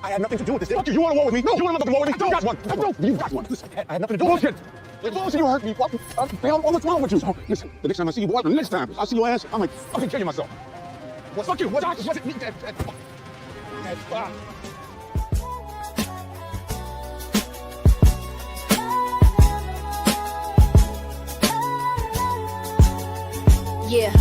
I had nothing to do with this. Fuck you. You want a war with me? No. You want another war with me? You got one. No. You got one. Listen, I had nothing to do with this. Bullshit. You hurt me. What? What's wrong with you? So, listen, the next time I see you, boy, the next time I see your ass, I'm like, fucking killing myself. Well, fuck you. Was it me? Fuck. Yeah,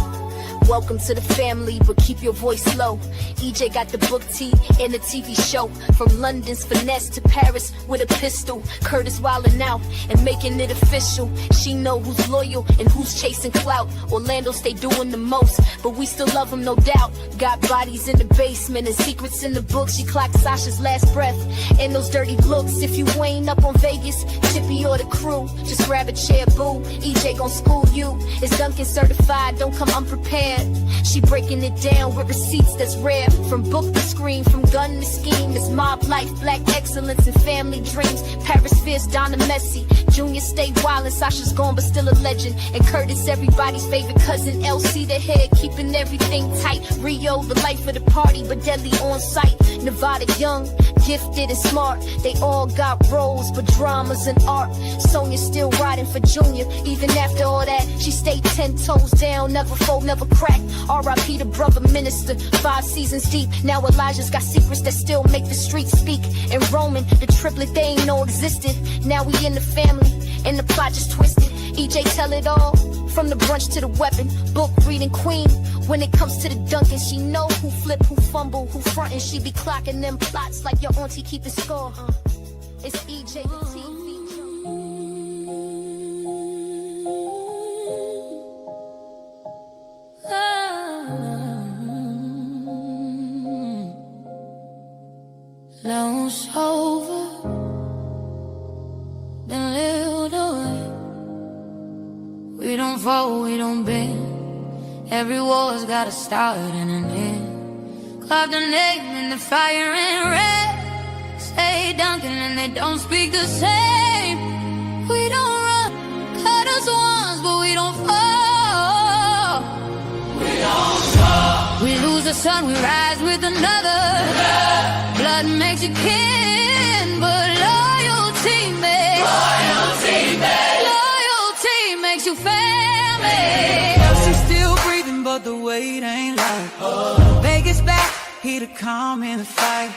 welcome to the family, but keep your voice low. EJ got the book T and the TV show. From London's finesse to Paris with a pistol. Curtis wildin' out and making it official. She know who's loyal and who's chasing clout. Orlando stay doing the most, but we still love him, no doubt. Got bodies in the basement and secrets in the book. She clocked Sasha's last breath and those dirty looks. If you ain't up on Vegas, Chippy or the crew, just grab a chair, boo. EJ gon' school you. It's Duncan certified, don't come unprepared. She breaking it down with receipts that's rare. From book to screen, from gun to scheme. It's mob life, black excellence and family dreams. Paris Fierce, Donna Messi. Junior stay wild and Sasha's gone but still a legend. And Curtis, everybody's favorite cousin. LC the head, keeping everything tight. Rio, the life of the party, but deadly on sight. Nevada young, gifted and smart. They all got roles, but dramas and art. Sonia still riding for Junior. Even after all that, she stayed 10 toes down. Never fold, never crack. R.I.P. the brother minister. 5 seasons deep. Now Elijah's got secrets that still make the streets speak. And Roman, the triplet they ain't know existed. Now we in the family, and the plot just twisted. EJ tell it all, from the brunch to the weapon. Book reading queen. When it comes to the Duncan, she know who flip, who fumble, who frontin'. She be clocking them plots like your auntie keeping score. It's EJ the TV. Loans over, then lived away. We don't fall, we don't bend. Every war's got a start and an end. Carve the name in the fire and red. Say Duncan and they don't speak the same. We don't run, cut us once, but we don't fall. We don't fall. We lose the sun, we rise with another. Blood makes you kin, but loyalty makes you family. She's still breathing, but the weight ain't light. Vegas back, he to calm in the fight.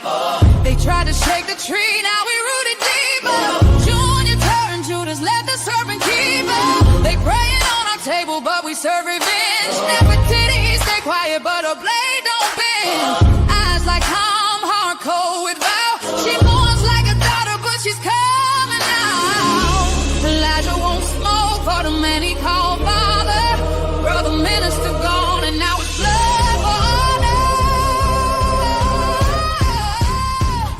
They tried to shake the tree, now we rooted deeper. Junior turned Judas, let the serpent keep her. They praying on our table, but we serve revenge. Never did he stay quiet, but a blade don't bend. Eyes like calm, hard cold with vow. She mourns like a daughter, but she's coming out. Elijah won't smoke for the man he called father. Brother minister gone, and now it's blood for honor.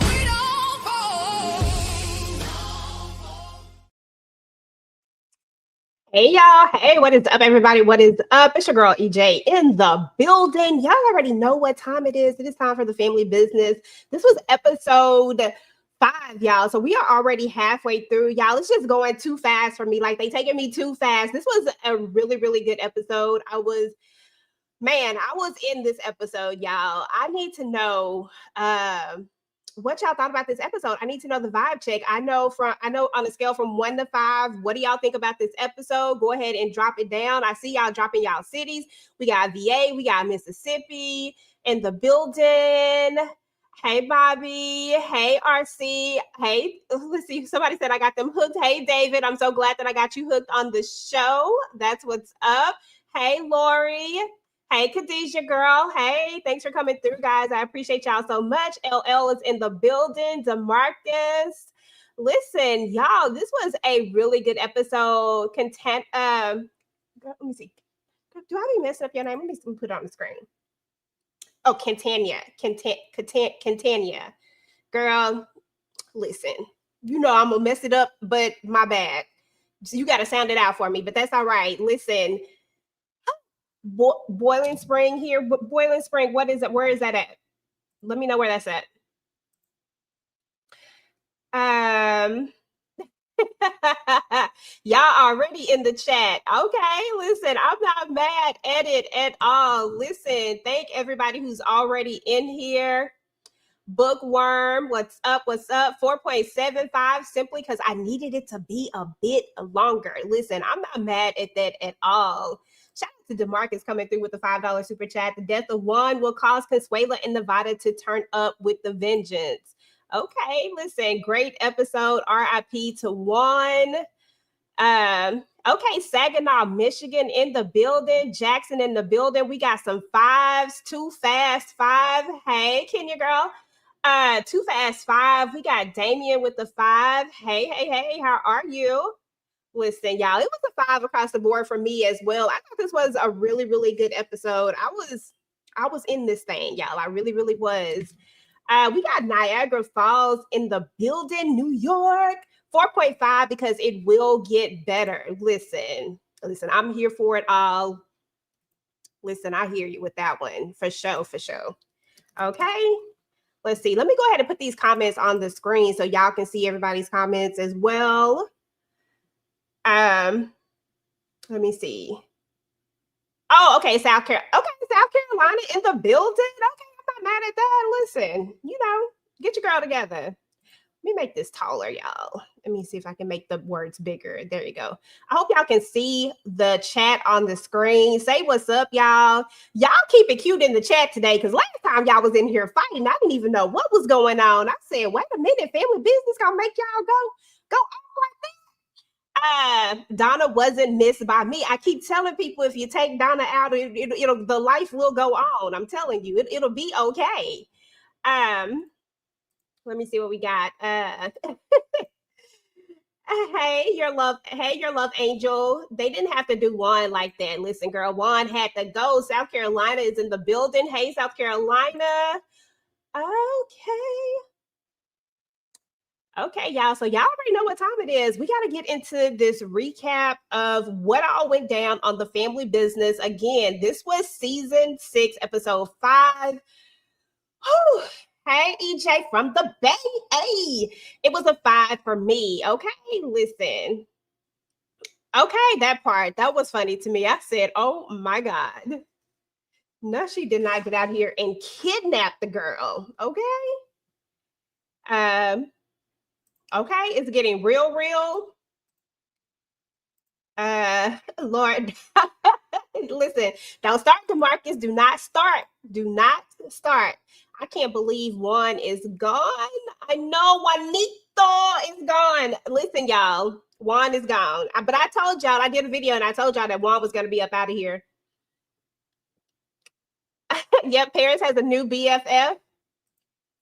We don't fall. Hey y'all, hey, what is up everybody? What is up? It's your girl EJ in the building. Y'all already know what time it is. It is time for the family business. This was episode 5, y'all. So we are already halfway through, y'all. It's just going too fast for me. Like they taking me too fast. This was a really, really good episode. I was in this episode, y'all. I need to know what y'all thought about this episode. I need to know the vibe check. I know on a scale from 1 to 5, what do y'all think about this episode? Go ahead and drop it down. I see y'all dropping y'all cities. We got VA, we got Mississippi in the building. Hey, Bobby. Hey, RC. Hey, let's see. Somebody said I got them hooked. Hey, David. I'm so glad that I got you hooked on the show. That's what's up. Hey, Lori. Hey, Khadijah, girl. Hey, thanks for coming through, guys. I appreciate y'all so much. LL is in the building. DeMarcus. Listen, y'all, this was a really good episode. Let me see. Do I be messing up your name? Let me put it on the screen. Oh, Catania. Girl, listen. You know I'm going to mess it up, but my bad. So you got to sound it out for me, but that's all right. Listen. Boiling Spring here. Boiling Spring, what is it? Where is that at? Let me know where that's at. Y'all already in the chat. Okay, listen, I'm not mad at it at all. Listen, thank everybody who's already in here. Bookworm, what's up? What's up? 4.75 simply because I needed it to be a bit longer. Listen, I'm not mad at that at all. Shout out to DeMarcus coming through with the $5 super chat. The death of Juan will cause Consuela and Nevada to turn up with the vengeance. Okay, listen, great episode. RIP to Juan. Okay, Saginaw, Michigan in the building. Jackson in the building. We got some fives. Too Fast 5. Hey, Kenya girl. Too Fast 5. We got Damien with the 5. Hey, how are you? Listen, y'all, it was a 5 across the board for me as well. I thought this was a really, really good episode. I was in this thing, y'all. I really, really was. We got Niagara Falls in the building, New York. 4.5 because it will get better. Listen, I'm here for it all. Listen, I hear you with that one. For sure. Okay. Let's see. Let me go ahead and put these comments on the screen so y'all can see everybody's comments as well. Let me see. Oh, okay, South Carolina in the building. Okay, I'm not mad at that. Listen, get your girl together. Let me make this taller, y'all. Let me see if I can make the words bigger. There you go. I hope y'all can see the chat on the screen. Say what's up, y'all. Y'all keep it cute in the chat today because last time y'all was in here fighting, I didn't even know what was going on. I said, wait a minute, family business gonna make y'all go off like that. Donna wasn't missed by me. I keep telling people if you take Donna out, it'll the life will go on. I'm telling you, it'll be okay. Let me see what we got. Hey, your love angel. They didn't have to do Juan like that. Listen, girl, Juan had to go. South Carolina is in the building. Hey, South Carolina. Okay, y'all. So y'all already know what time it is. We got to get into this recap of what all went down on the family business. Again, this was season 6, episode 5. Whew. Hey, EJ from the Bay. Hey, it was a 5 for me. Okay, listen. Okay, that part. That was funny to me. I said, oh my God. No, she did not get out here and kidnap the girl. Okay. Okay, it's getting real. Lord, listen, don't start, DeMarcus. Do not start. I can't believe Juan is gone. I know Juanito is gone. Listen, y'all, Juan is gone. But I told y'all, I did a video and I told y'all that Juan was going to be up out of here. Yep, Paris has a new BFF.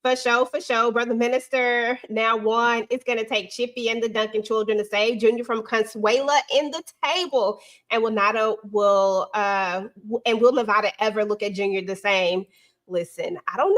For sure. Brother Minister, now Juan. It's going to take Chippy and the Duncan children to save Junior from Consuela in the table. And will Nevada ever look at Junior the same? Listen, I don't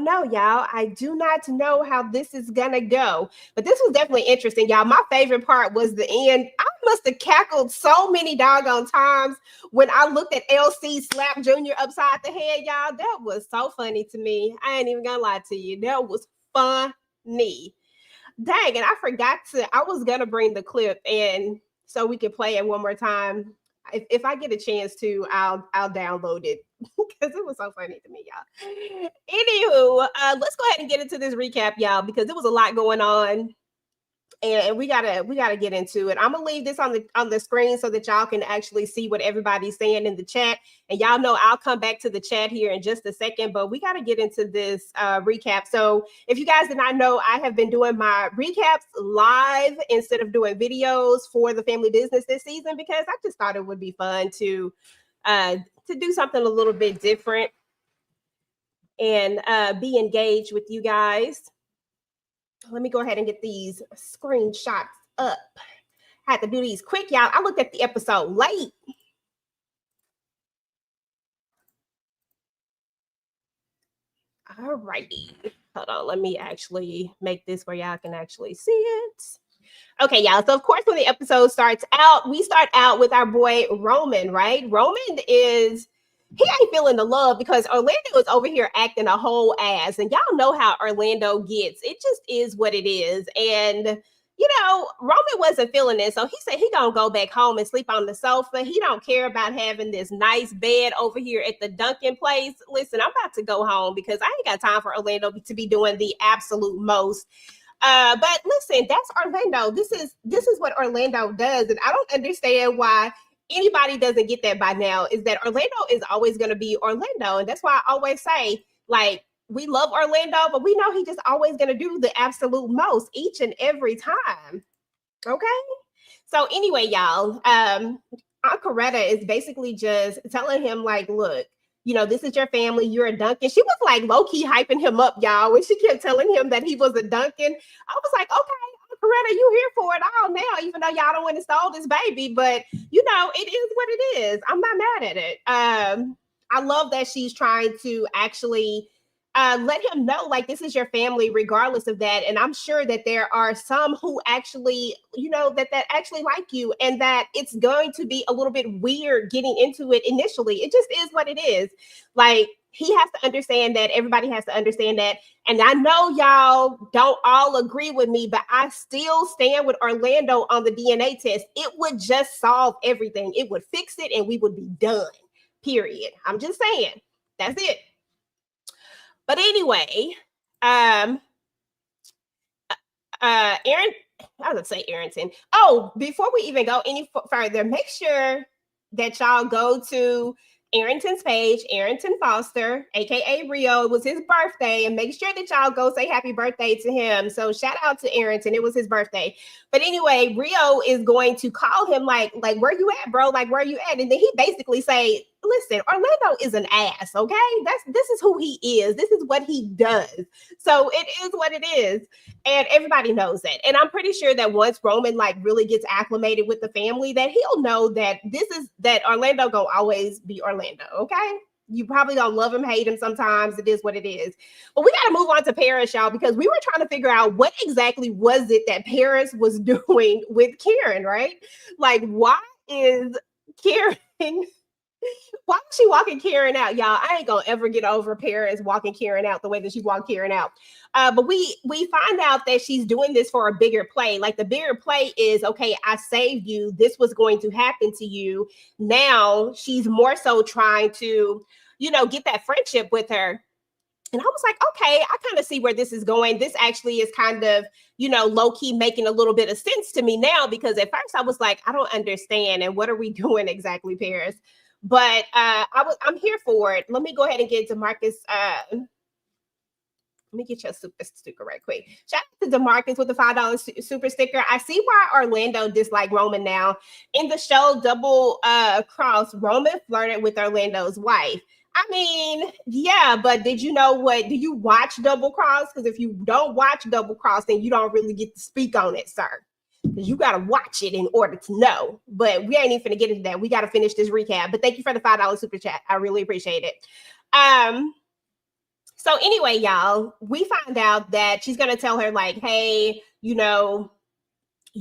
know, y'all. I do not know how this is going to go. But this was definitely interesting, y'all. My favorite part was the end. I must have cackled so many doggone times when I looked at LC slap Junior upside the head, y'all. That was so funny to me. I ain't even gonna lie to you. That was funny. Dang, and I forgot I was gonna bring the clip in so we could play it one more time. If I get a chance to, I'll download it because it was so funny to me, y'all. Anywho, let's go ahead and get into this recap, y'all, because there was a lot going on. And we gotta get into it. I'm gonna leave this on the screen so that y'all can actually see what everybody's saying in the chat. And y'all know I'll come back to the chat here in just a second, but we gotta get into this recap. So if you guys did not know, I have been doing my recaps live instead of doing videos for the family business this season because I just thought it would be fun to do something a little bit different and be engaged with you guys. Let me go ahead and get these screenshots up. I had to do these quick, y'all. I looked at the episode late. All righty. Hold on. Let me actually make this where y'all can actually see it. Okay, y'all. So, of course, when the episode starts out, we start out with our boy Roman, right? Roman he ain't feeling the love because Orlando is over here acting a whole ass. And y'all know how Orlando gets. It just is what it is. And, Roman wasn't feeling it. So he said he gonna go back home and sleep on the sofa. He don't care about having this nice bed over here at the Duncan place. Listen, I'm about to go home because I ain't got time for Orlando to be doing the absolute most. But listen, that's Orlando. This is what Orlando does. And I don't understand why anybody doesn't get that by now, is that Orlando is always going to be Orlando. And that's why I always say, like, we love Orlando, but we know he just always going to do the absolute most each and every time. Okay. So anyway, y'all, Aunt Coretta is basically just telling him, like, look, this is your family. You're a Duncan. She was like low-key hyping him up, y'all, when she kept telling him that he was a Duncan. I was like, okay, Coretta, you here for it all now, even though y'all don't want to stole this baby. But, it is what it is. I'm not mad at it. I love that she's trying to actually let him know, like, this is your family regardless of that. And I'm sure that there are some who actually, that actually like you, and that it's going to be a little bit weird getting into it initially. It just is what it is. Like, he has to understand that. Everybody has to understand that. And I know y'all don't all agree with me, but I still stand with Orlando on the DNA test. It would just solve everything. It would fix it and we would be done. Period. I'm just saying. That's it. But anyway, Aaron, I was going to say Arrington. Oh, before we even go any further, make sure that y'all go to Arrington's page, Arrington Foster, aka Rio. It was his birthday, and make sure that y'all go say happy birthday to him. So shout out to Arrington. It was his birthday. But anyway, Rio is going to call him like where you at, bro? Like, where you at? And then he basically say, listen, Orlando is an ass, okay? This is who he is. This is what he does. So it is what it is. And everybody knows that. And I'm pretty sure that once Roman really gets acclimated with the family, that he'll know that that Orlando gonna always be Orlando, okay? You probably don't love him, hate him sometimes. It is what it is. But we got to move on to Paris, y'all, because we were trying to figure out what exactly was it that Paris was doing with Karen, right? Like, why is Karen... Why was she walking Karen out, y'all? I ain't gonna ever get over Paris walking Karen out the way that she walked Karen out. But we find out that she's doing this for a bigger play. Like, the bigger play is, okay, I saved you. This was going to happen to you. Now she's more so trying to, get that friendship with her. And I was like, okay, I kind of see where this is going. This actually is kind of, low-key making a little bit of sense to me now, because at first I was like, I don't understand. And what are we doing exactly, Paris? But I'm here for it. Let me go ahead and get DeMarcus. Let me get your super sticker right quick. Shout out to DeMarcus with the $5 super sticker. I see why Orlando disliked Roman now. In the show Double Cross, Roman flirted with Orlando's wife. I mean, yeah, but did you know do you watch Double Cross? Because if you don't watch Double Cross, then you don't really get to speak on it, sir. Because you got to watch it in order to know. But we ain't even finna get into that. We got to finish this recap. But thank you for the $5 super chat. I really appreciate it. So anyway, y'all, we find out that she's going to tell her, like, hey, you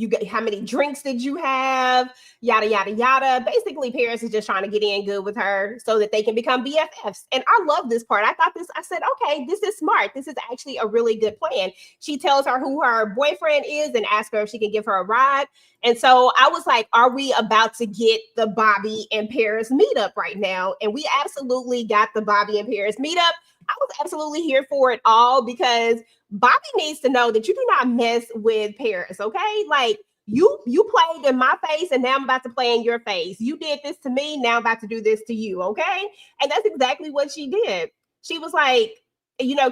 got, how many drinks did you have? Yada, yada, yada. Basically, Paris is just trying to get in good with her so that they can become BFFs. And I love this part. I said, okay, this is smart. This is actually a really good plan. She tells her who her boyfriend is and asks her if she can give her a ride. And so I was like, are we about to get the Bobby and Paris meetup right now? And we absolutely got the Bobby and Paris meetup. I was absolutely here for it all, because Bobby needs to know that you do not mess with Paris, okay? Like, you played in my face, and now I'm about to play in your face. You did this to me, now I'm about to do this to you, okay? And that's exactly what she did. She was like,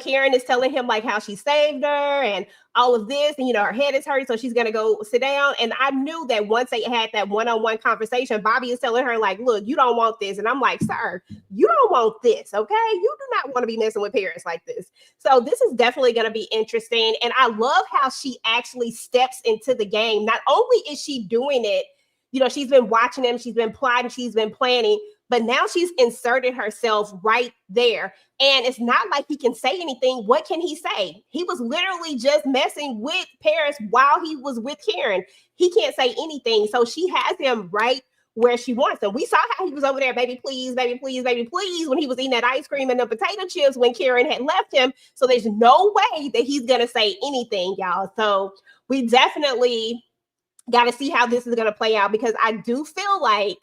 Karen is telling him like how she saved her and all of this, and her head is hurting, so she's gonna go sit down. And I knew that once they had that one-on-one conversation, Bobby is telling her like, look, you don't want this. And I'm like, sir, you don't want this, okay? You do not want to be messing with Paris like this. So this is definitely gonna be interesting. And I love how she actually steps into the game. Not only is she doing it, she's been watching him, she's been plotting, she's been planning, but now she's inserted herself right there. And it's not like he can say anything. What can he say? He was literally just messing with Paris while he was with Karen. He can't say anything. So she has him right where she wants him. We saw how he was over there, baby, please, baby, please, baby, please, when he was eating that ice cream and the potato chips when Karen had left him. So there's no way that he's going to say anything, y'all. So we definitely got to see how this is going to play out, because I do feel like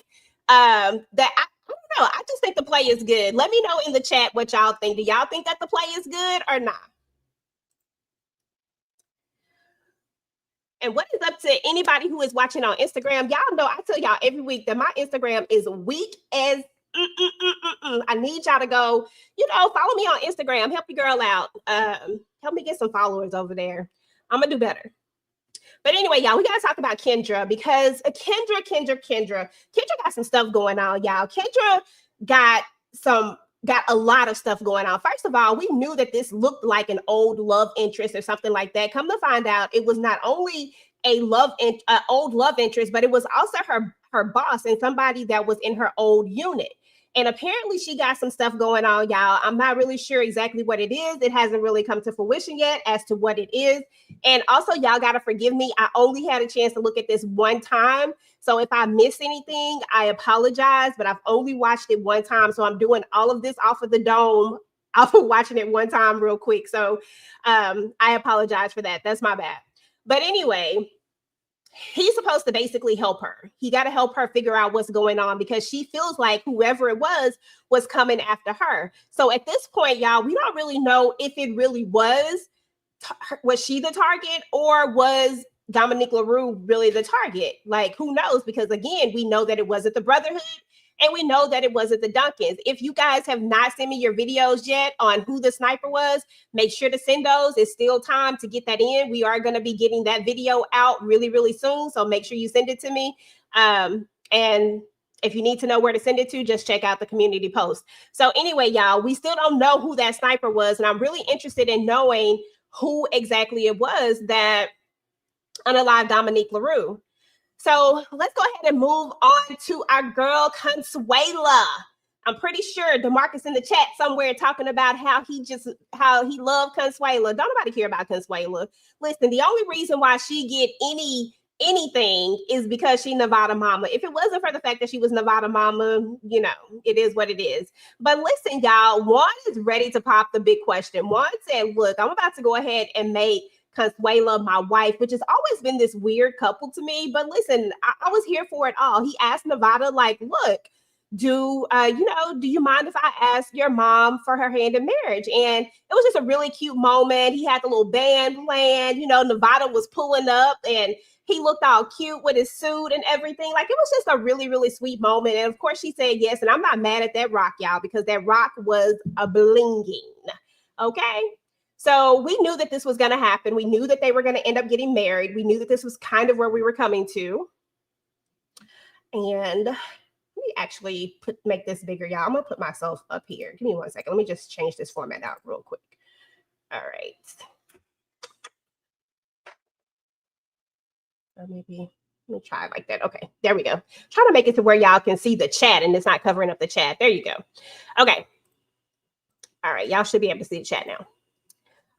that I don't know. I just think the play is good. Let me know in the chat what y'all think. Do y'all think that the play is good or not? And what is up to anybody who is watching on Instagram? Y'all know I tell y'all every week that my Instagram is weak as I need y'all to go, follow me on Instagram. Help your girl out. Help me get some followers over there. I'm going to do better. But anyway, y'all, we got to talk about Kendra, because Kendra got some stuff going on, y'all. Kendra got a lot of stuff going on. First of all, we knew that this looked like an old love interest or something like that. Come to find out, it was not only a old love interest, but it was also her boss and somebody that was in her old unit. And apparently she got some stuff going on, y'all. I'm not really sure exactly what it is. It hasn't really come to fruition yet as to what it is. And also, y'all got to forgive me. I only had a chance to look at this one time. So if I miss anything, I apologize, but I've only watched it one time. So I'm doing all of this off of the dome, off of watching it one time real quick. So I apologize for that. That's my bad. But anyway, he's supposed to basically help her. He got to help her figure out what's going on, because she feels like whoever it was coming after her. So at this point, y'all, we don't really know if it really was she the target, or was Dominique LaRue really the target? Like, who knows? Because again, we know that it wasn't the Brotherhood, and we know that it wasn't the Duncans. If you guys have not sent me your videos yet on who the sniper was, make sure to send those. It's still time to get that in. We are going to be getting that video out really, really soon. So make sure you send it to me. And if you need to know where to send it to, just check out the community post. So anyway, y'all, we still don't know who that sniper was. And I'm really interested in knowing who exactly it was that unalived Dominique LaRue. So let's go ahead and move on to our girl, Consuela. I'm pretty sure DeMarcus in the chat somewhere talking about how he loved Consuela. Don't nobody care about Consuela. Listen, the only reason why she get anything is because she Nevada mama. If it wasn't for the fact that she was Nevada mama, it is what it is. But listen, y'all, Juan is ready to pop the big question. Juan said, look, I'm about to go ahead and make Consuela my wife, which has always been this weird couple to me. But listen, I was here for it all. He asked Nevada, like, look, do you mind if I ask your mom for her hand in marriage? And it was just a really cute moment. He had the little band playing, Nevada was pulling up and he looked all cute with his suit and everything. Like, it was just a really, really sweet moment. And of course she said yes. And I'm not mad at that rock, y'all, because that rock was a blinging. Okay. So we knew that this was going to happen. We knew that they were going to end up getting married. We knew that this was kind of where we were coming to. And let me actually make this bigger, y'all. I'm going to put myself up here. Give me 1 second. Let me just change this format out real quick. All right. Or maybe let me try it like that. Okay, there we go. Trying to make it to where y'all can see the chat and it's not covering up the chat. There you go. Okay. All right, y'all should be able to see the chat now.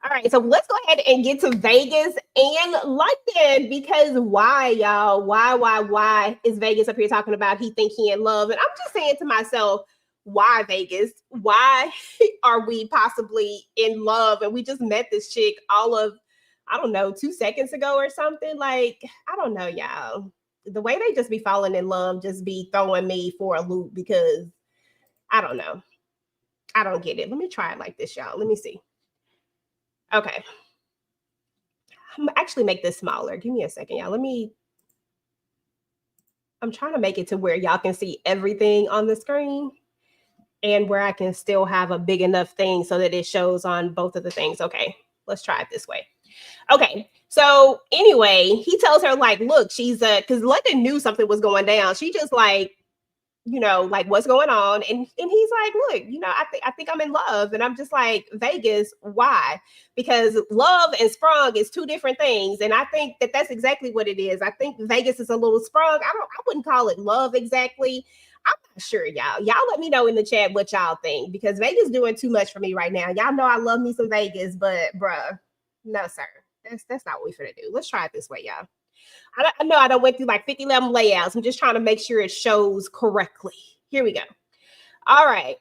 All right, so let's go ahead and get to Vegas and London, because why, y'all? Why is Vegas up here talking about he think he in love? And I'm just saying to myself, why Vegas? Why are we possibly in love? And we just met this chick all of, I don't know, 2 seconds ago or something. Like, I don't know, y'all. The way they just be falling in love just be throwing me for a loop, because I don't know. I don't get it. Let me try it like this, y'all. Let me see. Okay. I'm actually make this smaller. Give me a second, y'all. I'm trying to make it to where y'all can see everything on the screen and where I can still have a big enough thing so that it shows on both of the things. Okay, let's try it this way. Okay, so anyway, he tells her, like, look, she's because London knew something was going down. She just like, like, what's going on? And he's like, look, I think I'm in love. And I'm just like, Vegas, why? Because love and sprung is two different things. And I think that that's exactly what it is. I think Vegas is a little sprung. I wouldn't call it love exactly. I'm not sure, y'all. Y'all let me know in the chat what y'all think, because Vegas doing too much for me right now. Y'all know I love me some Vegas, but bruh, no, sir. That's not what we finna do. Let's try it this way, y'all. I know I don't went through like 50 11 layouts. I'm just trying to make sure it shows correctly. Here we go. All right.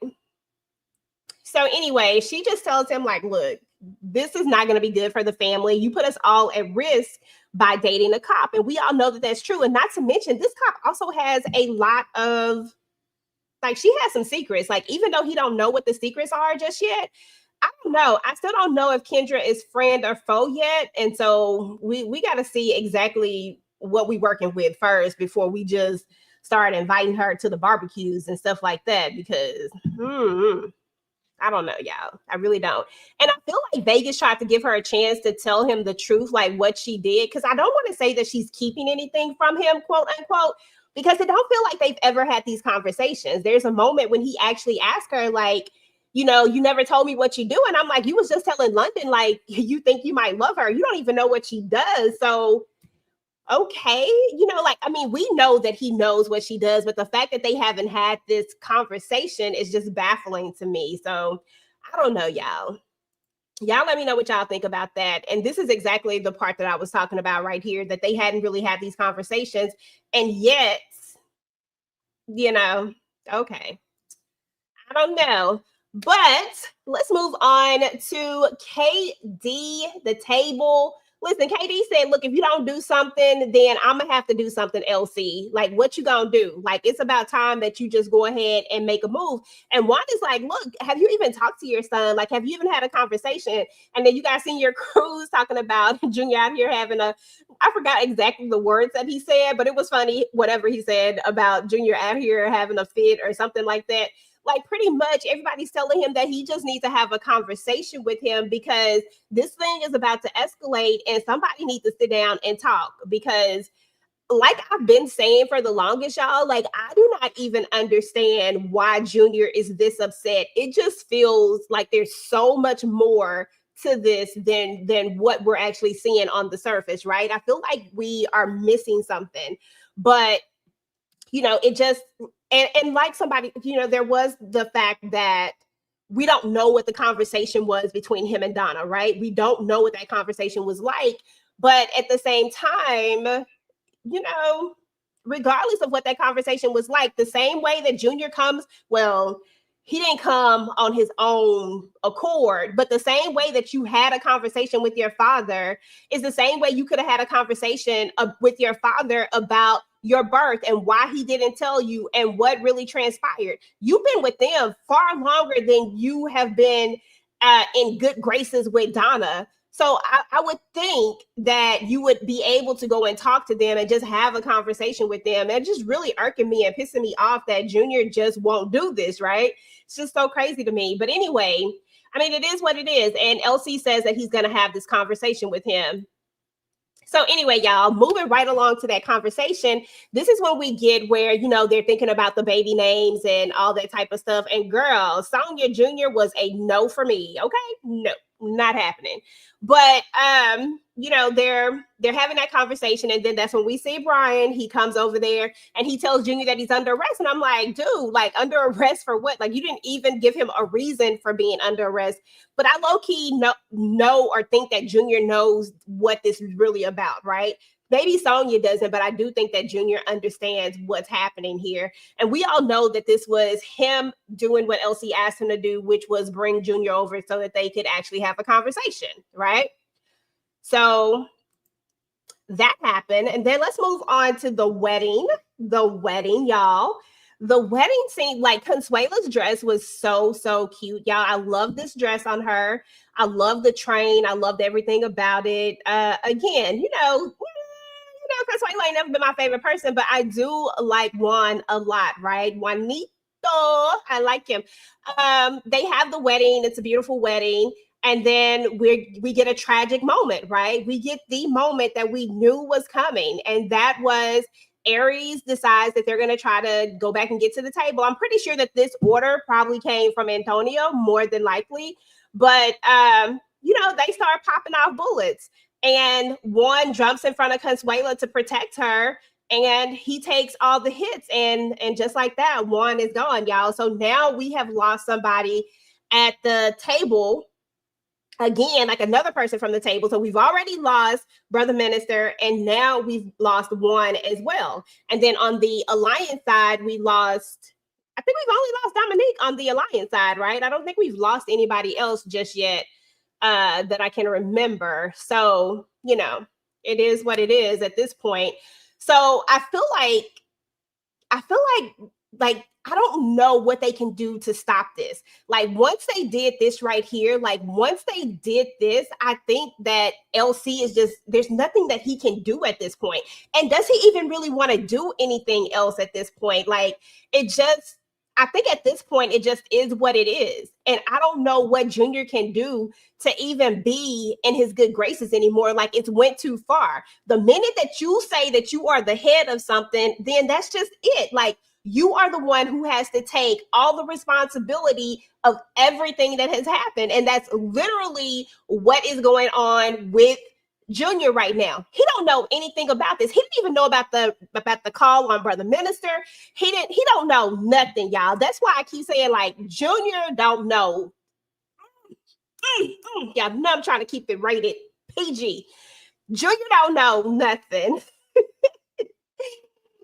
So anyway, she just tells him like, look, this is not going to be good for the family. You put us all at risk by dating a cop. And we all know that that's true. And not to mention, this cop also has a lot of, like, she has some secrets. Like, even though he don't know what the secrets are just yet, I don't know. I still don't know if Kendra is friend or foe yet. And so we got to see exactly what we working with first before we just start inviting her to the barbecues and stuff like that. Because I don't know, y'all. I really don't. And I feel like Vegas tried to give her a chance to tell him the truth, like what she did. Because I don't want to say that she's keeping anything from him, quote unquote, because I don't feel like they've ever had these conversations. There's a moment when he actually asked her, like, you know, you never told me what you do. And I'm like, you was just telling London, like, you think you might love her. You don't even know what she does. So, okay, you know, like, I mean, we know that he knows what she does, but the fact that they haven't had this conversation is just baffling to me. So I don't know, y'all. Y'all let me know what y'all think about that. And this is exactly the part that I was talking about right here, that they hadn't really had these conversations. And yet, you know, okay. I don't know. But let's move on to KD, the table. Listen, KD said, look, if you don't do something, then I'm going to have to do something, LC. Like, what you going to do? Like, it's about time that you just go ahead and make a move. And Juan is like, look, have you even talked to your son? Like, have you even had a conversation? And then you guys seen your crews talking about Junior out here having a, I forgot exactly the words that he said, but it was funny, whatever he said about Junior out here having a fit or something like that. Like, pretty much everybody's telling him that he just needs to have a conversation with him because this thing is about to escalate and somebody needs to sit down and talk. Because like I've been saying for the longest, y'all, like, I do not even understand why Junior is this upset. It just feels like there's so much more to this than what we're actually seeing on the surface, right? I feel like we are missing something. But you know, it just, and like somebody, you know, there was the fact that we don't know what the conversation was between him and Donna, right? We don't know what that conversation was like. But at the same time, you know, regardless of what that conversation was like, the same way that Junior comes, well, he didn't come on his own accord, but the same way that you had a conversation with your father is the same way you could have had a conversation with your father about your birth and why he didn't tell you and what really transpired. You've been with them far longer than you have been in good graces with Donna. So I would think that you would be able to go and talk to them and just have a conversation with them. And just really irking me and pissing me off that Junior just won't do this, right? It's just so crazy to me. But anyway, I mean, it is what it is. And LC says that he's going to have this conversation with him. So anyway, y'all, moving right along to that conversation, this is when we get where, you know, they're thinking about the baby names and all that type of stuff. And girl, Sonia Jr. was a no for me. Okay, no, not happening. But you know, they're having that conversation, and then that's when we see Brian. He comes over there and he tells Junior that he's under arrest, and I'm like, dude, like, under arrest for what? Like, you didn't even give him a reason for being under arrest. But I low-key know or think that Junior knows what this is really about, right? Maybe Sonia doesn't, but I do think that Junior understands what's happening here. And we all know that this was him doing what Elsie asked him to do, which was bring Junior over so that they could actually have a conversation, right? So that happened. And then let's move on to the wedding. The wedding, y'all. The wedding scene, like, Consuela's dress was so cute, y'all. I love this dress on her. I love the train. I loved everything about it. Again, you know, Consuela ain't never been my favorite person, but I do like Juan a lot, right? Juanito, I like him. They have the wedding. It's a beautiful wedding. And then we get a tragic moment, right? We get the moment that we knew was coming. And that was Aries decides that they're going to try to go back and get to the table. I'm pretty sure that this order probably came from Antonio, more than likely. But, you know, they start popping off bullets. And Juan jumps in front of Consuela to protect her. And he takes all the hits. And just like that, Juan is gone, y'all. So now we have lost somebody at the table again, like another person from the table. So we've already lost Brother Minister, and now we've lost Juan as well. And then on the alliance side, we lost, I think we've only lost Dominique on the alliance side, right? I don't think we've lost anybody else just yet that I can remember. So, you know, it is what it is at this point. So I feel like I don't know what they can do to stop this. Like once they did this right here, like once they did this, I think that LC is just, there's nothing that he can do at this point. And does he even really want to do anything else at this point? Like it just, I think at this point, it just is what it is. And I don't know what Junior can do to even be in his good graces anymore. Like it's went too far. The minute that you say that you are the head of something, then that's just it. Like you are the one who has to take all the responsibility of everything that has happened. And that's literally what is going on with Junior right now. He don't know anything about this. He didn't even know about the call on Brother Minister. He don't know nothing, y'all. That's why I keep saying like Junior don't know. Yeah, no, I'm trying to keep it rated PG. Junior don't know nothing.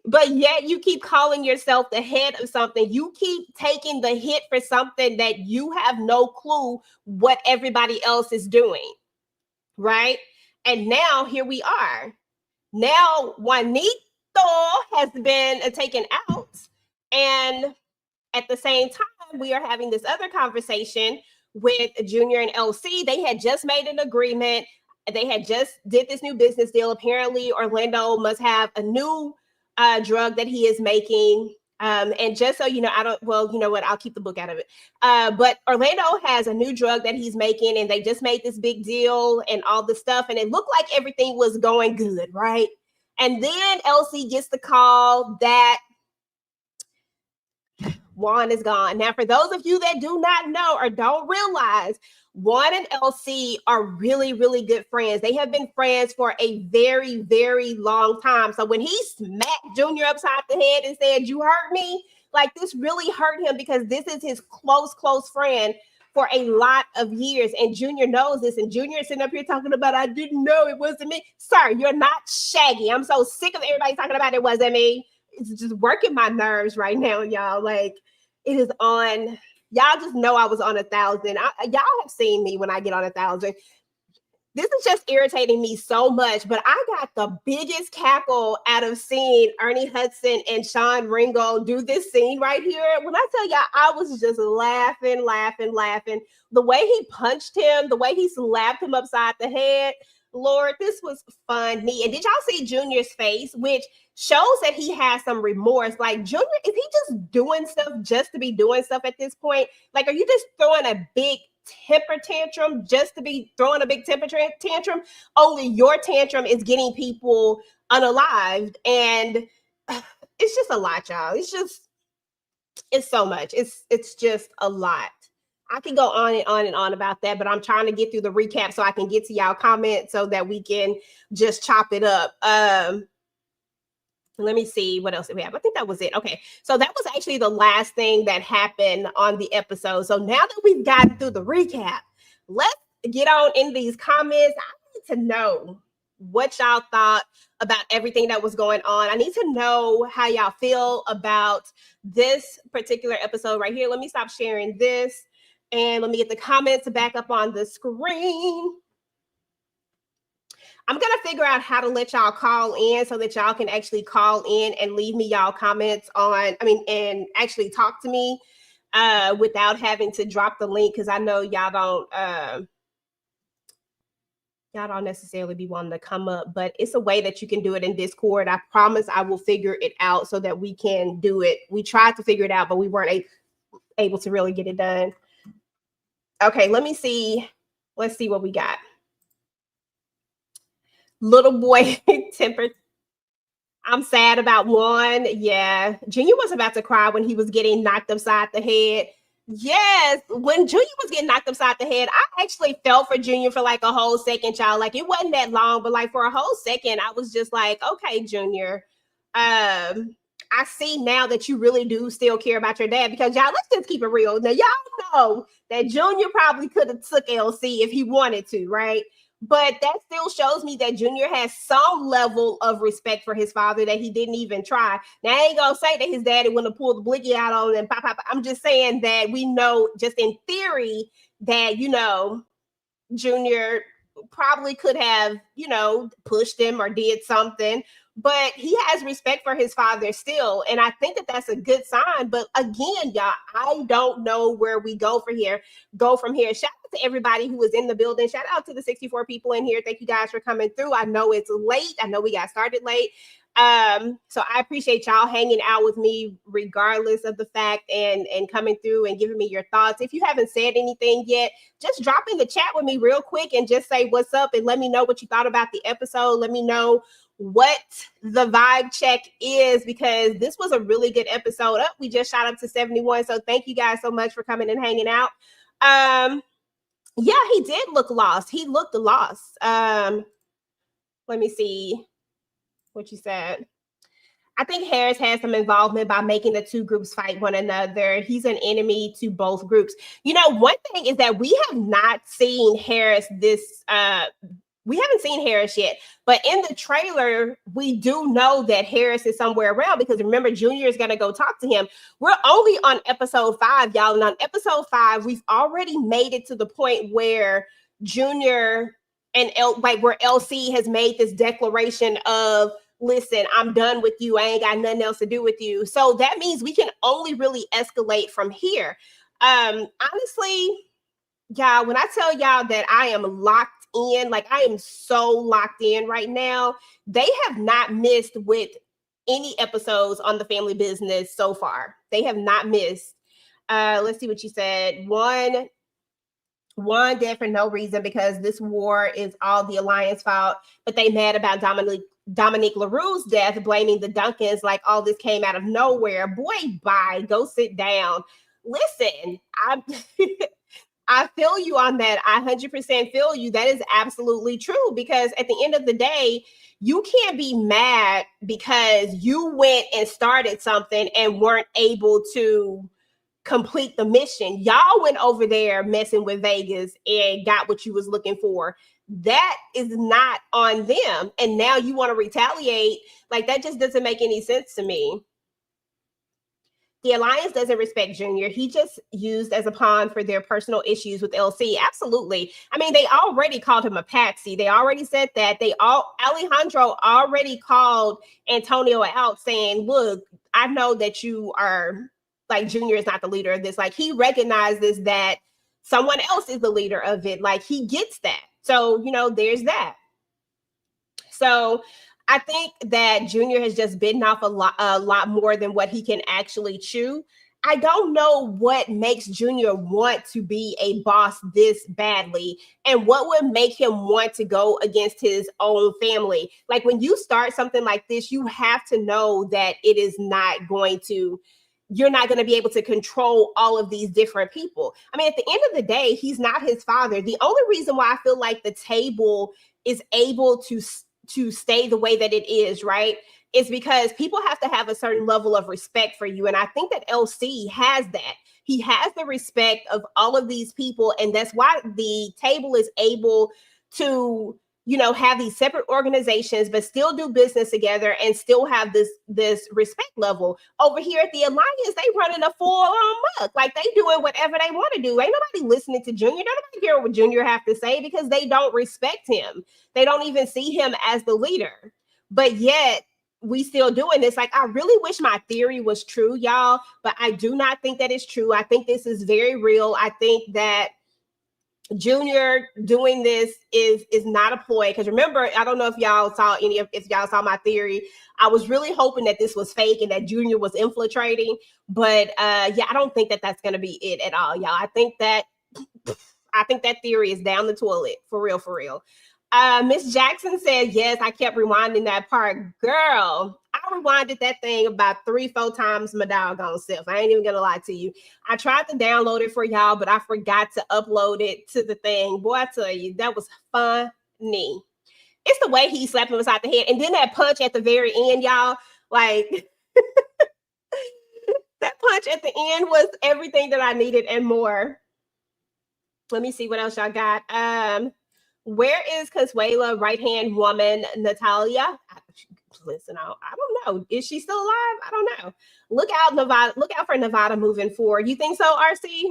But yet you keep calling yourself the head of something. You keep taking the hit for something that you have no clue what everybody else is doing, right? And now here we are. Now Juanito has been taken out. And at the same time, we are having this other conversation with Junior and LC. They had just made an agreement. They had just did this new business deal. Apparently, Orlando must have a new drug that he is making. And just so you know, well, you know what? I'll keep the book out of it. But Orlando has a new drug that he's making, and they just made this big deal and all this stuff. And it looked like everything was going good, right? And then Elsie gets the call that Juan is gone. Now, for those of you that do not know or don't realize, Juan and LC are really, really good friends. They have been friends for a very, very long time. So when he smacked Junior upside the head and said, "You hurt me," like this really hurt him because this is his close friend for a lot of years. And Junior knows this. And Junior is sitting up here talking about, "I didn't know it wasn't me." Sir, you're not Shaggy. I'm so sick of everybody talking about it wasn't me. It's just working my nerves right now, y'all. Like it is on. Y'all just know I was on 1,000. Y'all have seen me when I get on 1,000. This is just irritating me so much, but I got the biggest cackle out of seeing Ernie Hudson and Sean Ringo do this scene right here. When I tell y'all, I was just laughing. The way he punched him, the way he slapped him upside the head. Lord, this was funny. And did y'all see Junior's face, which shows that he has some remorse? Like, Junior, is he just doing stuff just to be doing stuff at this point? Like, are you just throwing a big temper tantrum just to be throwing a big temper tantrum? Only your tantrum is getting people unalived. And it's just a lot, y'all. It's so much. It's just a lot. I can go on and on about that, but I'm trying to get through the recap so I can get to y'all comments so that we can just chop it up. Let me see what else did we have. I think that was it. Okay, so that was actually the last thing that happened on the episode. So now that we've gotten through the recap, let's get on in these comments. I need to know what y'all thought about everything that was going on. I need to know how y'all feel about this particular episode right here. Let me stop sharing this. And let me get the comments back up on the screen. I'm going to figure out how to let y'all call in so that y'all can actually call in and leave me y'all comments and actually talk to me without having to drop the link, because I know y'all don't necessarily be wanting to come up, but it's a way that you can do it in Discord. I promise I will figure it out so that we can do it. We tried to figure it out, but we weren't able to really get it done. Okay, let me see. Let's see what we got. Little boy tempered. I'm sad about Juan. Yeah, Junior was about to cry when he was getting knocked upside the head. Yes, when Junior was getting knocked upside the head, I actually felt for Junior for like a whole second, y'all. Like it wasn't that long, but like for a whole second, I was just like, okay, Junior. I see now that you really do still care about your dad, because y'all, let's just keep it real. Now, y'all know that Junior probably could have took LC if he wanted to, right? But that still shows me that Junior has some level of respect for his father that he didn't even try. Now, I ain't gonna say that his daddy wouldn't have pulled the blicky out on him and pop. I'm just saying that we know, just in theory, that, you know, Junior probably could have, you know, pushed him or did something, but he has respect for his father still. And I think that that's a good sign. But again, y'all, I don't know where we go from here. Shout out to everybody who was in the building. Shout out to the 64 people in here. Thank you guys for coming through. I know it's late. I know we got started late. So I appreciate y'all hanging out with me regardless of the fact, and coming through and giving me your thoughts. If you haven't said anything yet, just drop in the chat with me real quick and just say what's up and let me know what you thought about the episode. Let me know what the vibe check is, because this was a really good episode. We just shot up to 71. So thank you guys so much for coming and hanging out. Yeah, he did look lost. He looked lost. Let me see what you said. I think Harris has some involvement by making the two groups fight one another. He's an enemy to both groups. You know, one thing is that we have not seen Harris we haven't seen Harris yet, but in the trailer, we do know that Harris is somewhere around, because remember, Junior is going to go talk to him. We're only on episode 5, y'all. And on episode 5, we've already made it to the point where Junior and where LC has made this declaration of, listen, I'm done with you. I ain't got nothing else to do with you. So that means we can only really escalate from here. Honestly, y'all, when I tell y'all that I am locked in, like I am so locked in right now, they have not missed with any episodes on the family business so far. They have not missed. Let's see what you said. One dead for no reason, because this war is all the Alliance fault, but they mad about Dominique LaRue's death, blaming the Duncans like all this came out of nowhere. Boy, bye. Go sit down. Listen, I feel you on that. I 100% feel you. That is absolutely true, because at the end of the day, you can't be mad because you went and started something and weren't able to complete the mission. Y'all went over there messing with Vegas and got what you was looking for. That is not on them. And now you want to retaliate. Like, that just doesn't make any sense to me. The Alliance doesn't respect Junior. He just used as a pawn for their personal issues with LC. Absolutely. I mean, they already called him a patsy. They already said that. Alejandro already called Antonio out saying, look, I know that you are, like, Junior is not the leader of this. Like, he recognizes that someone else is the leader of it. Like, he gets that. So, you know, there's that. So I think that Junior has just bitten off a lot more than what he can actually chew. I don't know what makes Junior want to be a boss this badly, and what would make him want to go against his own family. Like, when you start something like this, you have to know that it is not going to, you're not going to be able to control all of these different people. I mean, at the end of the day, he's not his father. The only reason why I feel like the table is able to stay the way that it is, right, is because people have to have a certain level of respect for you. And I think that LC has that. He has the respect of all of these people. And that's why the table is able to, you know, have these separate organizations, but still do business together and still have this respect level. Over here at the Alliance, they running a full-on muck. Like, they doing whatever they want to do. Ain't nobody listening to Junior. Nobody hear what Junior have to say, because they don't respect him. They don't even see him as the leader. But yet, we still doing this. Like, I really wish my theory was true, y'all, but I do not think that it's true. I think this is very real. I think that Junior doing this is not a ploy, because remember, I don't know if y'all saw if y'all saw my theory. I was really hoping that this was fake and that Junior was infiltrating, but yeah, I don't think that that's going to be it at all, y'all. I think that theory is down the toilet, for real. Miss Jackson said, yes, I kept rewinding that part. Girl, I rewinded that thing about 3-4 times my doggone self. I ain't even gonna lie to you. I tried to download it for y'all, but I forgot to upload it to the thing. Boy, I tell you, that was funny. It's the way he slapped him beside the head. And then that punch at the very end, y'all, like that punch at the end was everything that I needed and more. Let me see what else y'all got. Where is Consuela right-hand woman Natalia? Listen, I don't know. Is she still alive? I don't know. Look out, Nevada. Look out for Nevada moving forward. You think so, RC?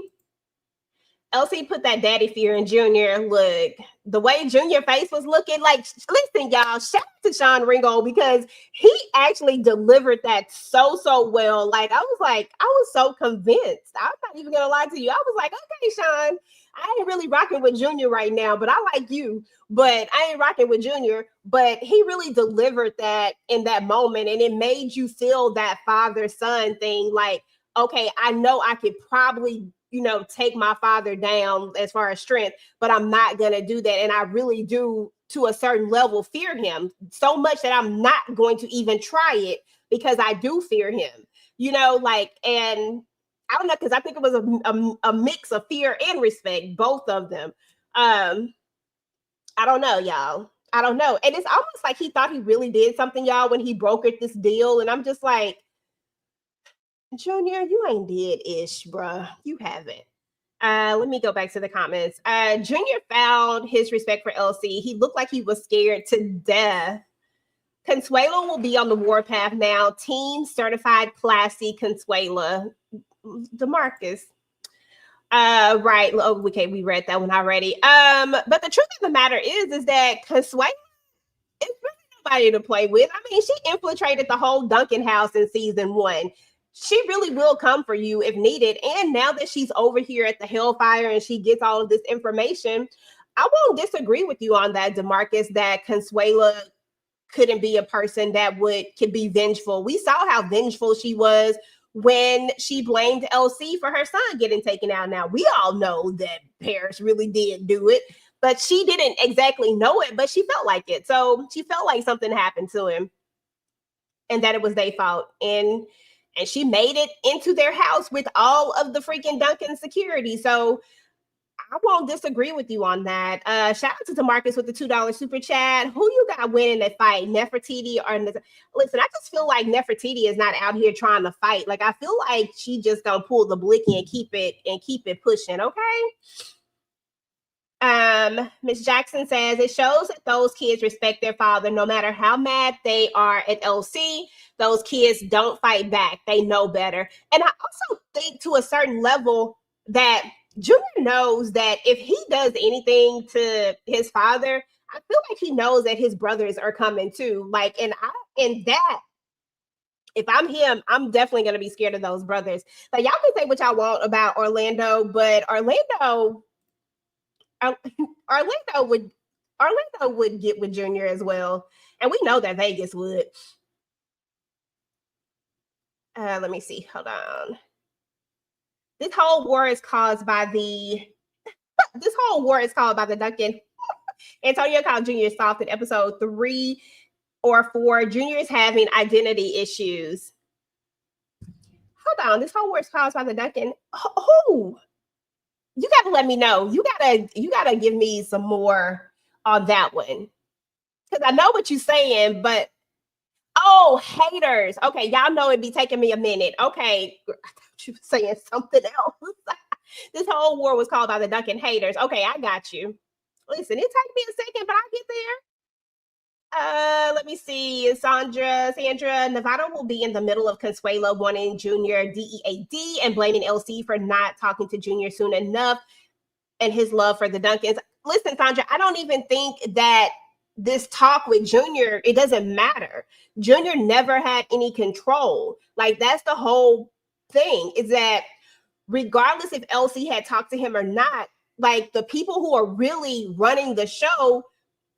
LC put that daddy fear in Junior. Look, the way Junior face was looking, like, listen, y'all, shout out to Sean Ringo because he actually delivered that so well. Like, I was so convinced. I'm not even gonna lie to you. I was like, okay, Sean, I ain't really rocking with Junior right now, but I like you. But I ain't rocking with Junior. But he really delivered that in that moment, and it made you feel that father-son thing. Like, okay, I know I could probably, take my father down as far as strength, but I'm not going to do that. And I really do, to a certain level, fear him so much that I'm not going to even try it because I do fear him, and I don't know, because I think it was a mix of fear and respect, both of them. I don't know, y'all. I don't know. And it's almost like he thought he really did something, y'all, when he brokered this deal. And I'm just like, Junior, you ain't did ish, bruh. You haven't. Let me go back to the comments. Junior found his respect for LC. He looked like he was scared to death. Consuela will be on the warpath now. Team certified classy Consuela. DeMarcus. Right. Oh, okay, we read that one already. But the truth of the matter is that Consuela is really nobody to play with. I mean, she infiltrated the whole Duncan house in season 1. She really will come for you if needed. And now that she's over here at the Hellfire and she gets all of this information, I won't disagree with you on that, DeMarcus, that Consuela couldn't be a person that could be vengeful. We saw how vengeful she was when she blamed LC for her son getting taken out. Now, we all know that Paris really did do it, but she didn't exactly know it, but she felt like it. So she felt like something happened to him and that it was their fault. And she made it into their house with all of the freaking Duncan security. So I won't disagree with you on that. Shout out to DeMarcus with the $2 super chat. Who you got winning that fight, Nefertiti or listen? I just feel like Nefertiti is not out here trying to fight. Like, I feel like she just gonna pull the blicky and keep it pushing. Okay. Miss Jackson says it shows that those kids respect their father no matter how mad they are at LC. Those kids don't fight back. They know better. And I also think to a certain level that Junior knows that if he does anything to his father, I feel like he knows that his brothers are coming too. Like, and that, if I'm him, I'm definitely going to be scared of those brothers. Like, y'all can say what y'all want about Orlando, but Orlando would get with Junior as well. And we know that Vegas would. Let me see. Hold on. This whole war is caused by the Duncan. Antonio called Junior soft in episode 3 or 4. Junior is having identity issues. Hold on. This whole war is caused by the Duncan. Who? You got to let me know. You gotta give me some more on that one. Because I know what you're saying, but haters. Okay, y'all know it'd be taking me a minute. Okay, I thought you were saying something else. This whole war was called by the Duncan haters. Okay, I got you. Listen, it take me a second, but I'll get there. Let me see. Sandra, Nevada will be in the middle of Consuela wanting Junior DEAD and blaming LC for not talking to Junior soon enough and his love for the Duncans. Listen, Sandra, I don't even think that this talk with Junior, it doesn't matter. Junior never had any control. Like, that's the whole thing, is that regardless if LC had talked to him or not, like, the people who are really running the show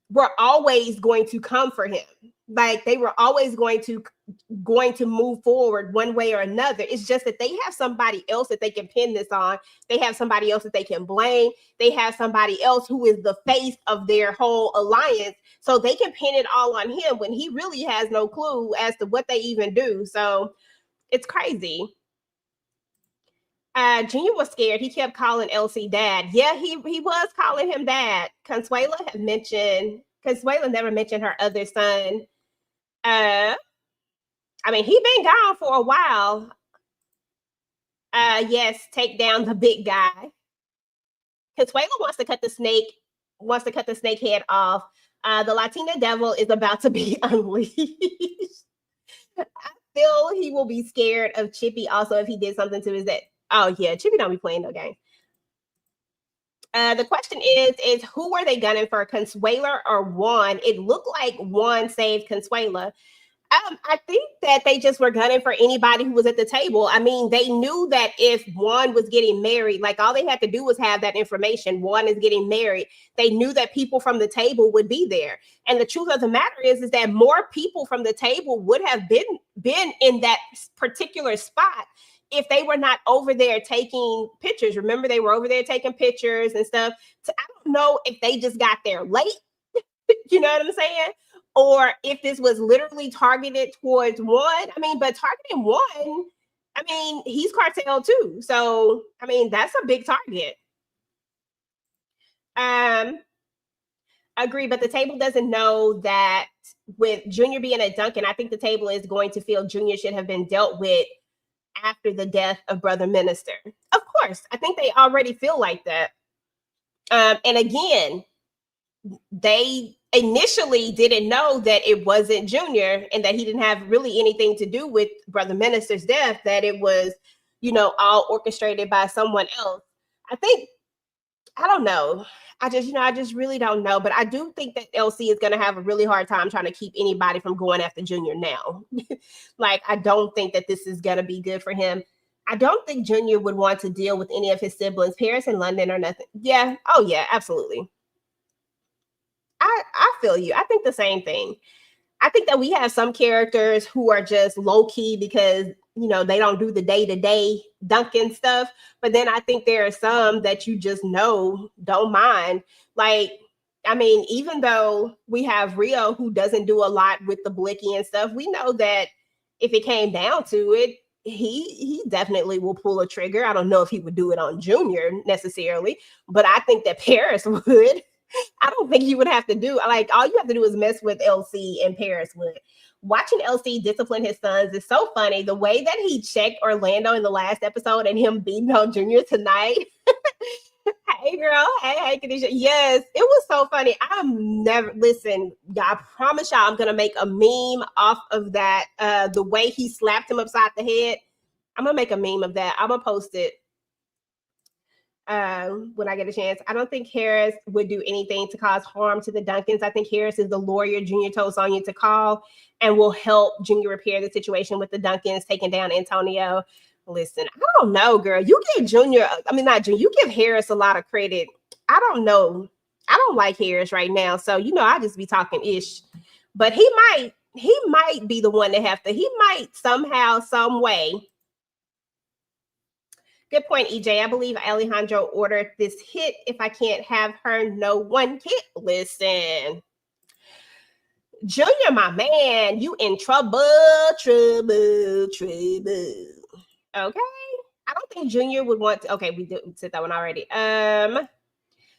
were always going to come for him. Like, they were always going to move forward one way or another. It's just that they have somebody else that they can pin this on. They have somebody else that they can blame. They have somebody else who is the face of their whole alliance. So they can pin it all on him when he really has no clue as to what they even do. So it's crazy. Junior was scared. He kept calling LC dad. Yeah, he was calling him dad. Consuela never mentioned her other son. I mean, he been gone for a while. Yes, take down the big guy. Consuela wants to cut the snake head off. The Latina devil is about to be unleashed. I feel he will be scared of Chippy also if he did something to his dad. Oh yeah, Chippy don't be playing no game. The question is who were they gunning for, Consuela or Juan? It looked like Juan saved Consuela. I think that they just were gunning for anybody who was at the table. I mean, they knew that if Juan was getting married, like all they had to do was have that information. Juan is getting married. They knew that people from the table would be there. And the truth of the matter is that more people from the table would have been in that particular spot if they were not over there taking pictures. Remember, they were over there taking pictures and stuff. So I don't know if they just got there late. You know what I'm saying? Or if this was literally targeted towards Juan. I mean, but targeting Juan, I mean, he's cartel too. So, I mean, that's a big target. Agree, but the table doesn't know that with Junior being at Duncan, I think the table is going to feel Junior should have been dealt with after the death of Brother Minister. Of course, I think they already feel like that. And again, they initially didn't know that it wasn't Junior and that he didn't have really anything to do with Brother Minister's death, that it was, you know, all orchestrated by someone else. I don't know. I just really don't know. But I do think that LC is going to have a really hard time trying to keep anybody from going after Junior now. Like, I don't think that this is going to be good for him. I don't think Junior would want to deal with any of his siblings, Paris and London or nothing. Yeah. Oh, yeah, absolutely. I feel you. I think the same thing. I think that we have some characters who are just low key because, you know, they don't do the day-to-day Duncan stuff. But then I think there are some that you just know don't mind. Like, I mean, even though we have Rio who doesn't do a lot with the blicky and stuff, we know that if it came down to it, he definitely will pull a trigger. I don't know if he would do it on Junior necessarily, but I think that Paris would. I don't think you would have to do, like, all you have to do is mess with LC and Paris would. Watching LC discipline his sons is so funny. The way that he checked Orlando in the last episode and him beating on Junior tonight. Hey, girl. Hey, Kadisha. Yes, it was so funny. Listen, I promise y'all I'm going to make a meme off of that. The way he slapped him upside the head. I'm going to make a meme of that. I'm going to post it. When I get a chance. I don't think Harris would do anything to cause harm to the Duncans. I think Harris is the lawyer Junior told Sonya to call and will help Junior repair the situation with the Duncans taking down Antonio. Listen, I don't know, girl. You give you give Harris a lot of credit. I don't know. I don't like Harris right now. So, you know, I just be talking ish. But he might be the one to have to, he might somehow, some way. Good point, EJ. I believe Alejandro ordered this hit. If I can't have her, no one can. Listen. Junior, my man, you in trouble. Okay. I don't think Junior would want to. Okay, we said that one already.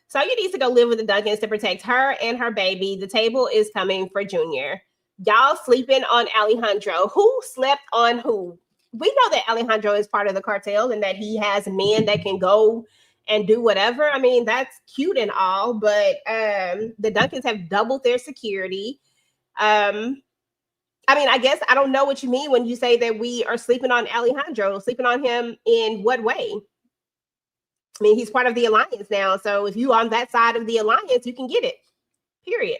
Sonya needs to go live with the Duncans to protect her and her baby. The table is coming for Junior. Y'all sleeping on Alejandro. Who slept on who? We know that Alejandro is part of the cartel and that he has men that can go and do whatever. I mean, that's cute and all, but the Duncans have doubled their security. I mean, I guess I don't know what you mean when you say that we are sleeping on Alejandro. Sleeping on him in what way? I mean, he's part of the alliance now. So if you on that side of the alliance, you can get it. Period.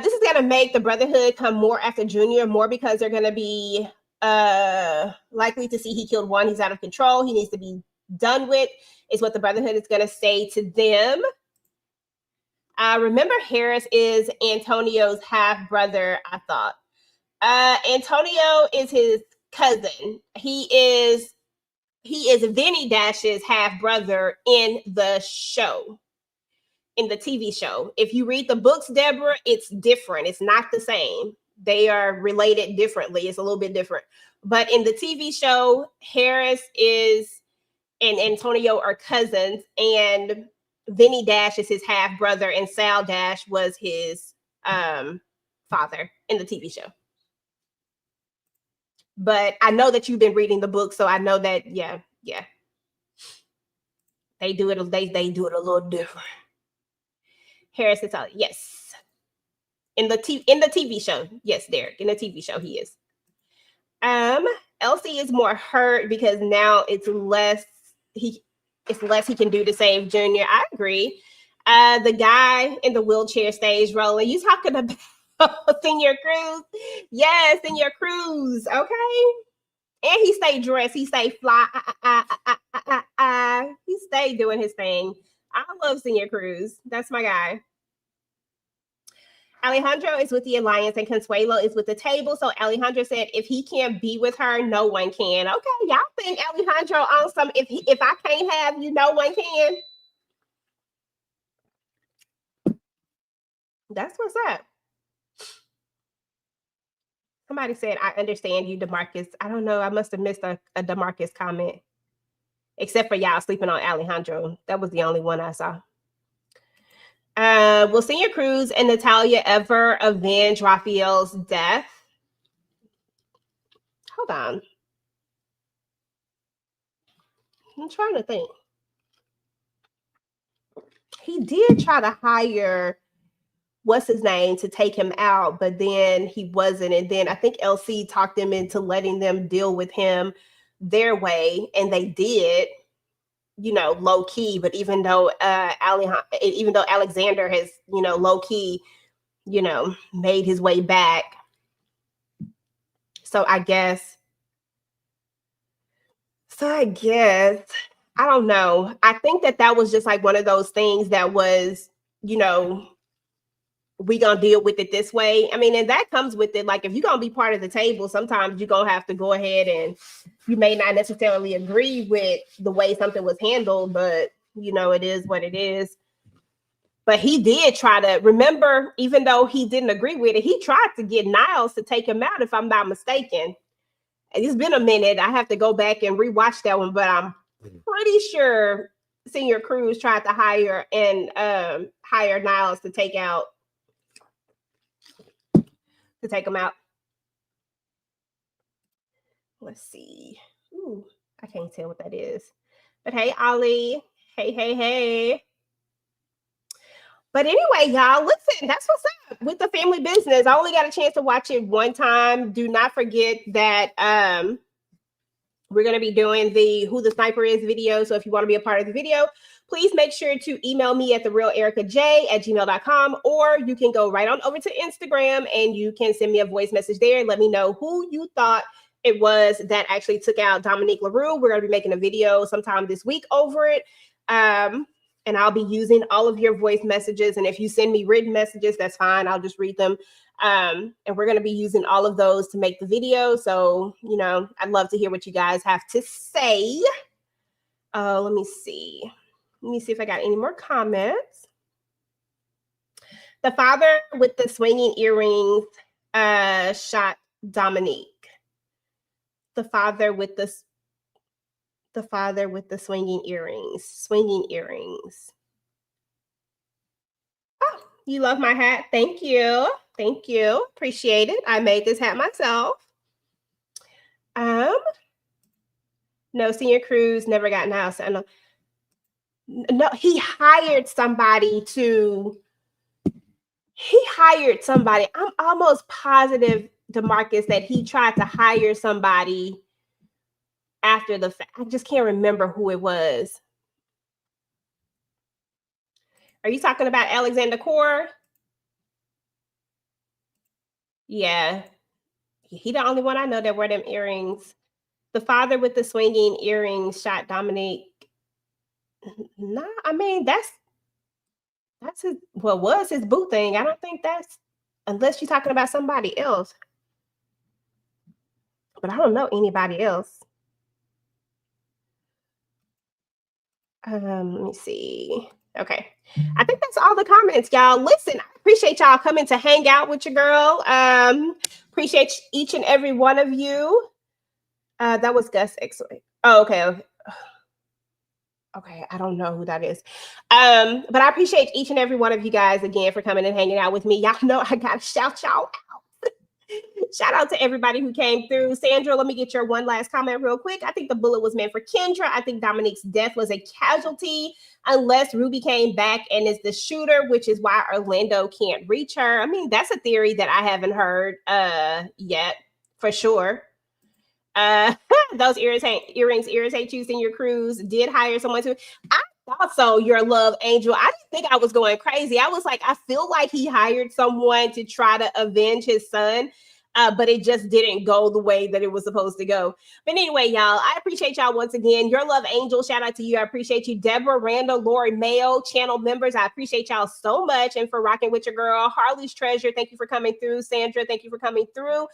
This is going to make the Brotherhood come more after Junior, more because they're going to be likely to see he killed one. He's out of control. He needs to be done with, is what the Brotherhood is going to say to them. Remember, Harris is Antonio's half-brother, I thought. Antonio is his cousin. He is Vinny Dash's half-brother in the show. In the TV show. If you read the books, Deborah, it's different. It's not the same. They are related differently. It's a little bit different. But in the TV show, Harris and Antonio are cousins, and Vinny Dash is his half brother, and Sal Dash was his father in the TV show. But I know that you've been reading the book, so I know that, yeah. They do it. They do it a little different. Harris is yes. In the TV show, yes, Derek. In the TV show, he is. Elsie is more hurt because now it's less he can do to save Junior. I agree. The guy in the wheelchair stage rolling. You talking about Senior Cruz? Yes, Senior Cruz. Okay. And he stayed dressed. He stayed fly. He stayed doing his thing. I love Senior Cruz. That's my guy. Alejandro is with the alliance and Consuelo is with the table. So Alejandro said, if he can't be with her, no one can. Okay, y'all think Alejandro on some, if I can't have you, no one can? That's what's up. Somebody said, I understand you, DeMarcus. I don't know. I must have missed a DeMarcus comment. Except for y'all sleeping on Alejandro. That was the only one I saw. Will Senior Cruz and Natalia ever avenge Raphael's death? Hold on. I'm trying to think. He did try to hire what's his name to take him out, but then he wasn't. And then I think LC talked him into letting them deal with him their way, and they did. You know, low key, but even though Alexander has, you know, low key, you know, made his way back. So I guess, I don't know. I think that was just like one of those things that was, you know, we gonna deal with it this way. I mean, and that comes with it. Like, if you're gonna be part of the table, sometimes you're gonna have to go ahead, and you may not necessarily agree with the way something was handled, but you know, it is what it is. But he did try to, remember, even though he didn't agree with it, he tried to get Niles to take him out, if I'm not mistaken. It's been a minute. I have to go back and rewatch that one, but I'm pretty sure Senior Cruz tried to hire Niles to take him out. Let's see. Ooh, I can't tell what that is. But hey, Ollie. Hey. But anyway, y'all, listen, that's what's up with the family business. I only got a chance to watch it one time. Do not forget that we're going to be doing the Who the Sniper Is video. So if you want to be a part of the video, please make sure to email me at therealerica@gmail.com, or you can go right on over to Instagram and you can send me a voice message there and let me know who you thought it was that actually took out Dominique LaRue. We're going to be making a video sometime this week over it. And I'll be using all of your voice messages. And if you send me written messages, that's fine. I'll just read them. And we're going to be using all of those to make the video. So, you know, I'd love to hear what you guys have to say. Let me see. Let me see if I got any more comments. The father with the swinging earrings shot Dominique. The father with the swinging earrings. Oh, you love my hat. Thank you. Appreciate it. I made this hat myself. No, Senior Cruz never got Niles. No, he hired somebody. I'm almost positive, DeMarcus, that he tried to hire somebody after the fact. I just can't remember who it was. Are you talking about Alexander Core? Yeah. He the only one I know that wore them earrings. The father with the swinging earrings shot Dominique. No, I mean, that's his, was his boo thing. I don't think that's, unless you're talking about somebody else. But I don't know anybody else. Let me see. Okay. I think that's all the comments, y'all. Listen, I appreciate y'all coming to hang out with your girl. Appreciate each and every one of you. That was Gus X-Way. Oh, okay. Okay, I don't know who that is. But I appreciate each and every one of you guys again for coming and hanging out with me. Y'all know I gotta shout y'all out. Shout out to everybody who came through. Sandra, let me get your one last comment real quick. I think the bullet was meant for Kendra. I think Dominique's death was a casualty unless Ruby came back and is the shooter, which is why Orlando can't reach her. I mean, that's a theory that I haven't heard yet, for sure. Those earrings irritate you, Senior Cruz did hire someone to. I thought so, your love angel. I didn't think I was going crazy. I was like, I feel like he hired someone to try to avenge his son. But it just didn't go the way that it was supposed to go. But anyway, y'all, I appreciate y'all once again. Your love angel, shout out to you. I appreciate you. Deborah, Randall, Lori, Mayo, channel members. I appreciate y'all so much. And for rocking with your girl, Harley's Treasure. Thank you for coming through. Sandra, thank you for coming through.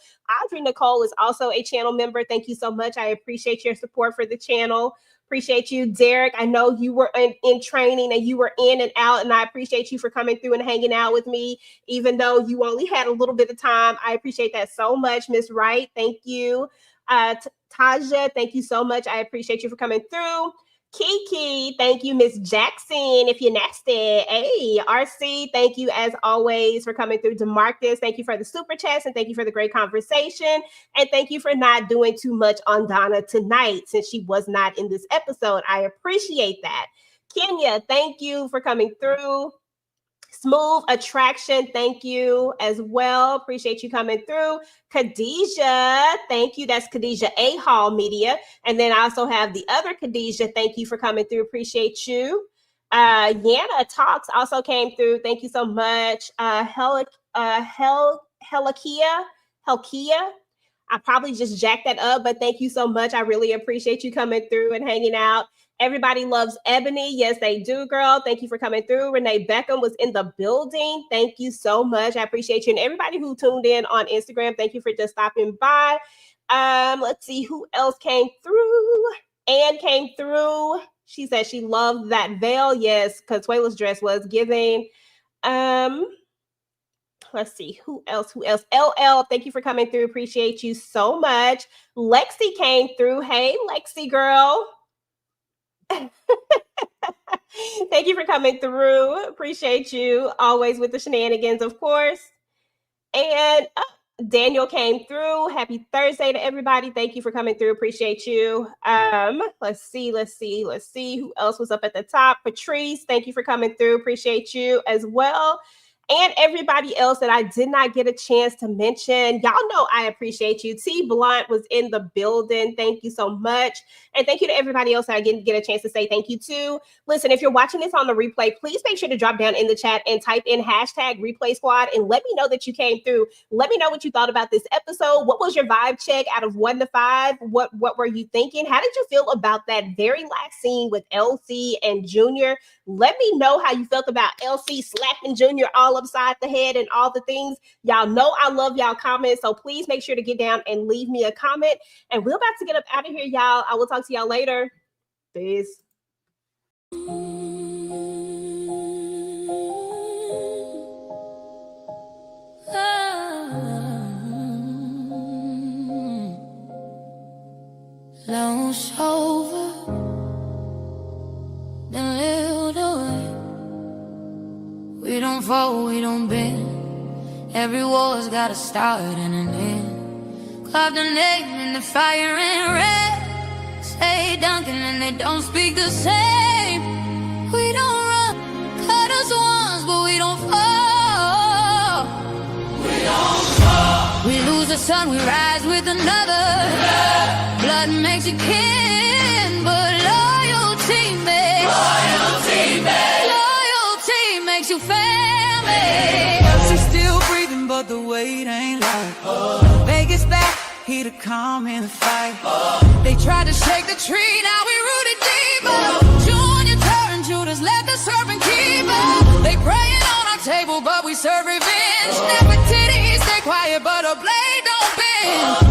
Audrey Nicole is also a channel member. Thank you so much. I appreciate your support for the channel. Appreciate you, Derek. I know you were in training and you were in and out, and I appreciate you for coming through and hanging out with me, even though you only had a little bit of time. I appreciate that so much, Miss Wright. Thank you. Taja, thank you so much. I appreciate you for coming through. Kiki, thank you. Miss Jackson, if you're nasty. Hey, RC, thank you as always for coming through. DeMarcus, thank you for the super chats and thank you for the great conversation. And thank you for not doing too much on Donna tonight since she was not in this episode. I appreciate that. Kenya, thank you for coming through. Smooth Attraction, thank you as well. Appreciate you coming through. Khadijah, thank you. That's Khadijah A. Hall Media. And then I also have the other Khadijah. Thank you for coming through. Appreciate you. Yana Talks also came through. Thank you so much. Helkia. I probably just jacked that up, but thank you so much. I really appreciate you coming through and hanging out. Everybody loves Ebony. Yes, they do, girl. Thank you for coming through. Renee Beckham was in the building. Thank you so much. I appreciate you. And everybody who tuned in on Instagram, thank you for just stopping by. Let's see who else came through. Anne came through. She said she loved that veil. Yes, Consuela's dress was giving. Let's see who else. LL, thank you for coming through. Appreciate you so much. Lexi came through. Hey, Lexi girl. Thank you for coming through. Appreciate you. Always with the shenanigans, of course. And Daniel came through. Happy Thursday to everybody. Thank you for coming through. Appreciate you. Let's see who else was up at the top. Patrice, thank you for coming through. Appreciate you as well. And everybody else that I did not get a chance to mention. Y'all know I appreciate you. T Blunt was in the building. Thank you so much. And thank you to everybody else that I didn't get a chance to say thank you to. Listen, if you're watching this on the replay, please make sure to drop down in the chat and type in hashtag replay squad and let me know that you came through. Let me know what you thought about this episode. What was your vibe check out of 1 to 5? What were you thinking? How did you feel about that very last scene with LC and Junior? Let me know how you felt about LC slapping Junior all upside the head and all the things. Y'all know I love y'all comments, so please make sure to get down and leave me a comment. And we're about to get up out of here, y'all. I will talk to y'all later. Peace. Lone's over, then lived away. We don't fall, we don't bend. Every war's got a start and an end. Carve the name in the fire and red. Say Duncan and they don't speak the same. We don't run, cut us once, but we don't fall. We don't fall. We lose the sun, we rise with another. Blood makes you kin, but loyalty makes makes you family. She's still breathing, but the weight ain't light. Vegas back, he to calm in the fight. They tried to shake the tree, now we rooted deeper. Junior turned Judas, let the serpent keep her. They praying on our table, but we serve revenge. Never titties, stay quiet, but a blade don't bend.